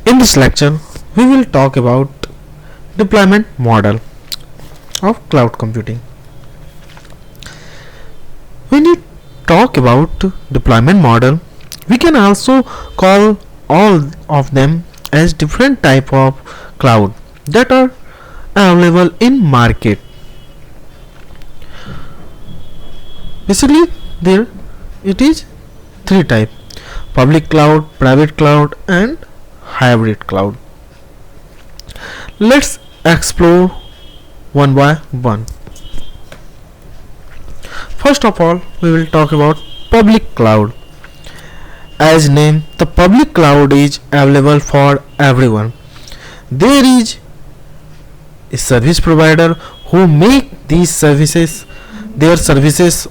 In this lecture, we will talk about deployment model of cloud computing. When you talk about deployment model, we can also call all of them as different type of cloud that are available in market. Basically, there it is three type: public cloud, private cloud, and hybrid cloud. Let's explore one by one. First of all, we will talk about public cloud. As named, the public cloud is available for everyone. There is a service provider who make these services, their services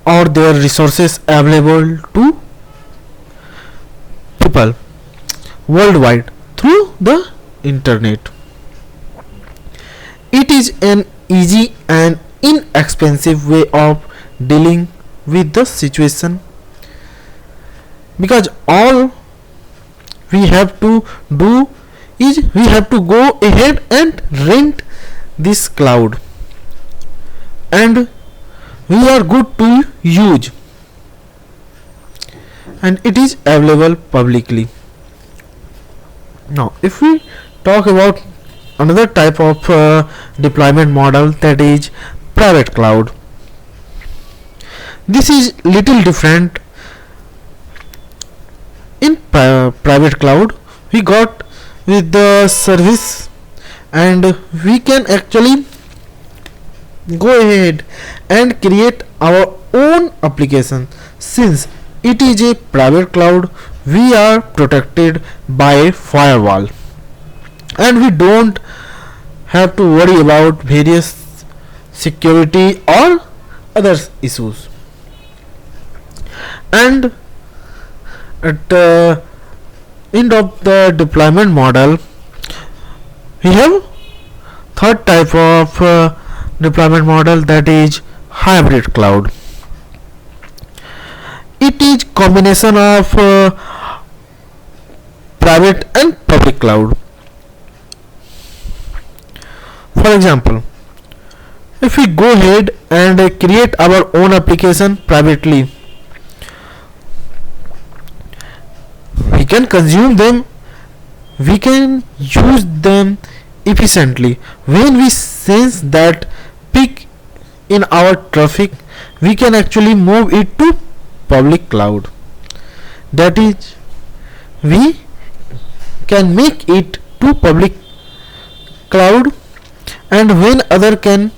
or their resources available to people worldwide through the internet. It is an easy and inexpensive way of dealing with the situation, because all we have to do is we have to go ahead and rent this cloud, and we are good to use, and it is available publicly. Now if we talk about another type of deployment model, that is private cloud. This is little different. In private cloud, we got with the service, and we can actually go ahead and create our own application. Since it is a private cloud, we are protected by a firewall, and we don't have to worry about various security or other issues. And at the end of the deployment model, we have third type of deployment model, that is hybrid cloud. It is combination of private and public cloud. For example, if we go ahead and create our own application privately, we can consume them, we can use them efficiently. When we sense that peak in our traffic, we can actually move it to public cloud. That is, we can make it to public cloud, and when other can,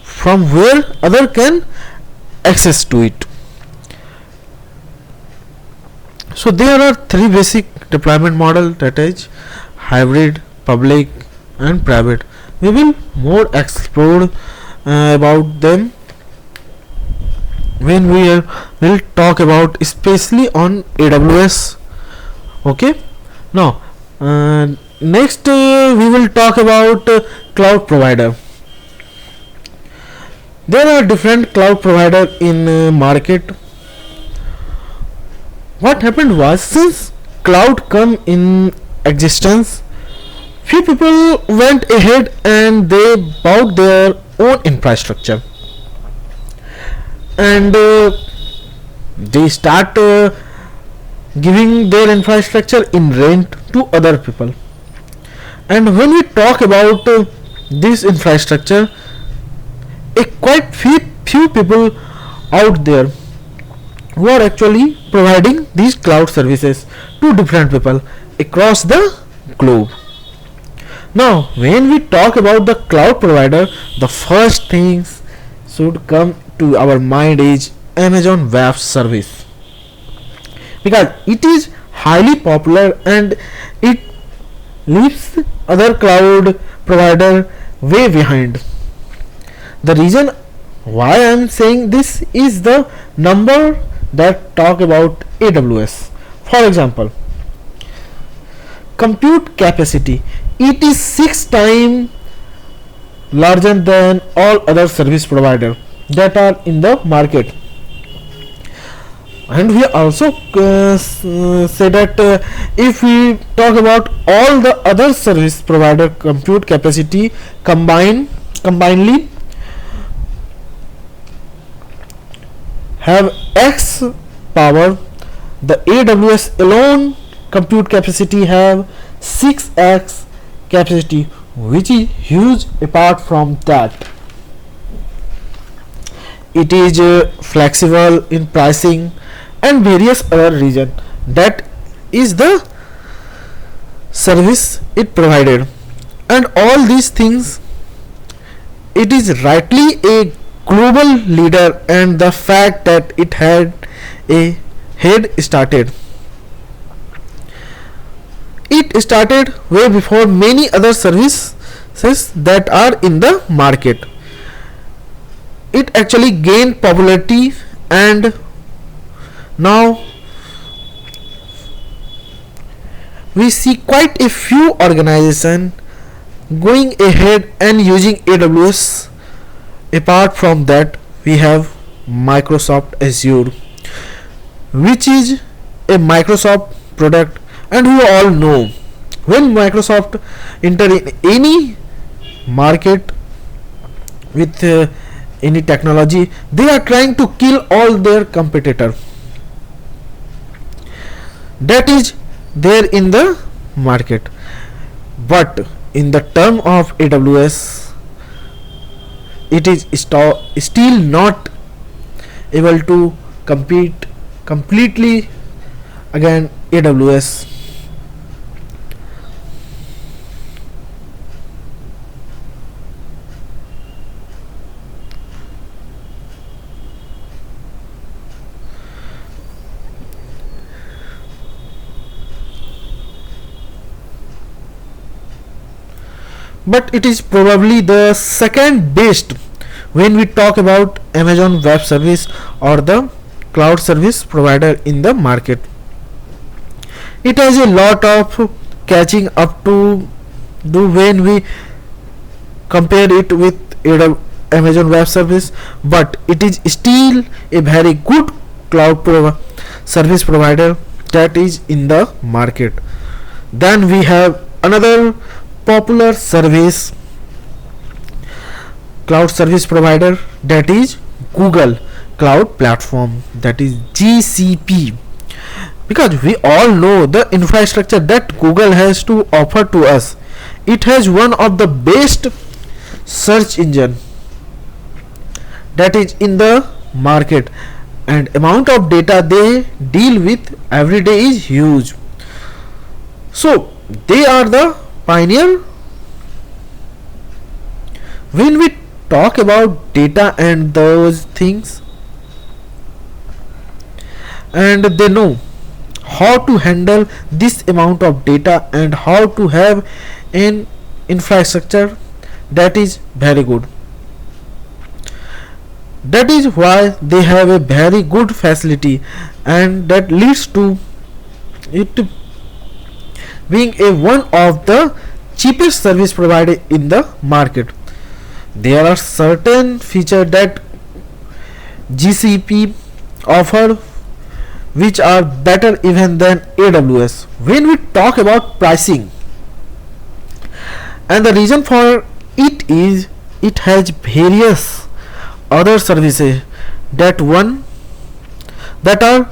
from where other can access to it. So there are three basic deployment model, that is hybrid, public, and private. We will more explore about them when we will talk about especially on AWS. Okay. Now next we will talk about cloud provider. There are different cloud provider in market. What happened was, since cloud come in existence, few people went ahead and they bought their own infrastructure, and they start giving their infrastructure in rent to other people. And when we talk about this infrastructure, a quite few people out there who are actually providing these cloud services to different people across the globe. Now when we talk about the cloud provider, the first things should come to our mind is Amazon Web Service, because it is highly popular and it leaves other cloud provider way behind. The reason why I am saying this is the number that talk about AWS. For example, compute capacity, it is 6 times larger than all other service provider that are in the market. And we also say that if we talk about all the other service provider compute capacity combinedly have x power, the AWS alone compute capacity have 6x capacity, which is huge. Apart from that, it is flexible in pricing and various other reason. That is the service it provided, and all these things, it is rightly a global leader, and the fact that it had a head started, it started way before many other services that are in the market. It actually gained popularity, and now we see quite a few organizations going ahead and using AWS. Apart from that, we have Microsoft Azure, which is a Microsoft product, and we all know when Microsoft enter in any market with any technology, they are trying to kill all their competitor that is there in the market. But in the term of AWS, it is still not able to compete completely against AWS. But it is probably the second best when we talk about Amazon Web Service or the cloud service provider in the market. It has a lot of catching up to do when we compare it with Amazon Web Service, but it is still a very good service provider that is in the market. Then we have another popular service cloud service provider, that is Google Cloud Platform, that is GCP, because we all know the infrastructure that Google has to offer to us. It has one of the best search engine that is in the market, and amount of data they deal with every day is huge. So they are the pioneer when we talk about data and those things, and they know how to handle this amount of data and how to have an infrastructure that is very good. That is why they have a very good facility, and that leads to it being a one of the cheapest service provider in the market. There are certain features that GCP offer which are better even than AWS. When we talk about pricing, and the reason for it is it has various other services that are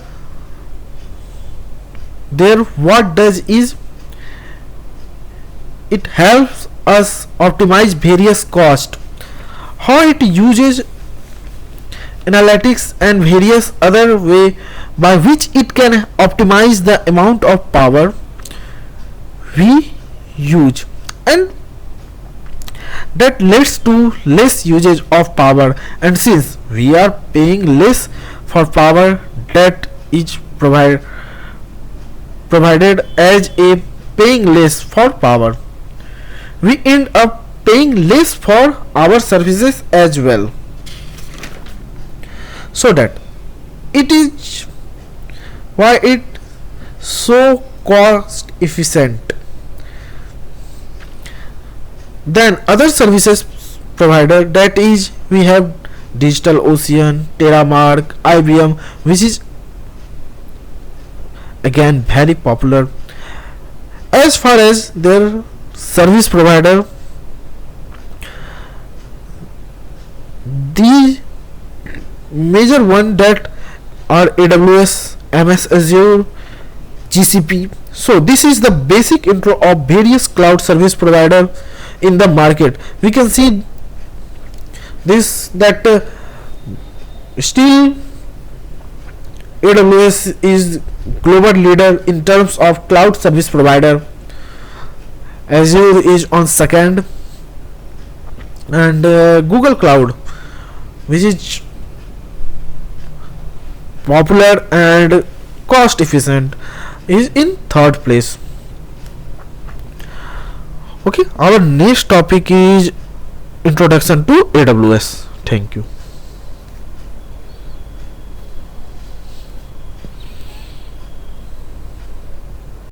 there. What does is it helps us optimize various costs, how it uses analytics and various other way by which it can optimize the amount of power we use, and that leads to less usage of power. And since we are paying less for power that is provided as a paying less for power, we end up paying less for our services as well. So that it is why it so cost efficient. Then other services provider, that is we have DigitalOcean, Terramark, IBM, which is again very popular. As far as their service provider, the major one that are AWS, MS Azure, GCP. So this is the basic intro of various cloud service provider in the market. We can see this that still AWS is global leader in terms of cloud service provider. Azure is on second, and Google Cloud, which is popular and cost efficient, is in third place. Okay, our next topic is introduction to AWS. Thank you.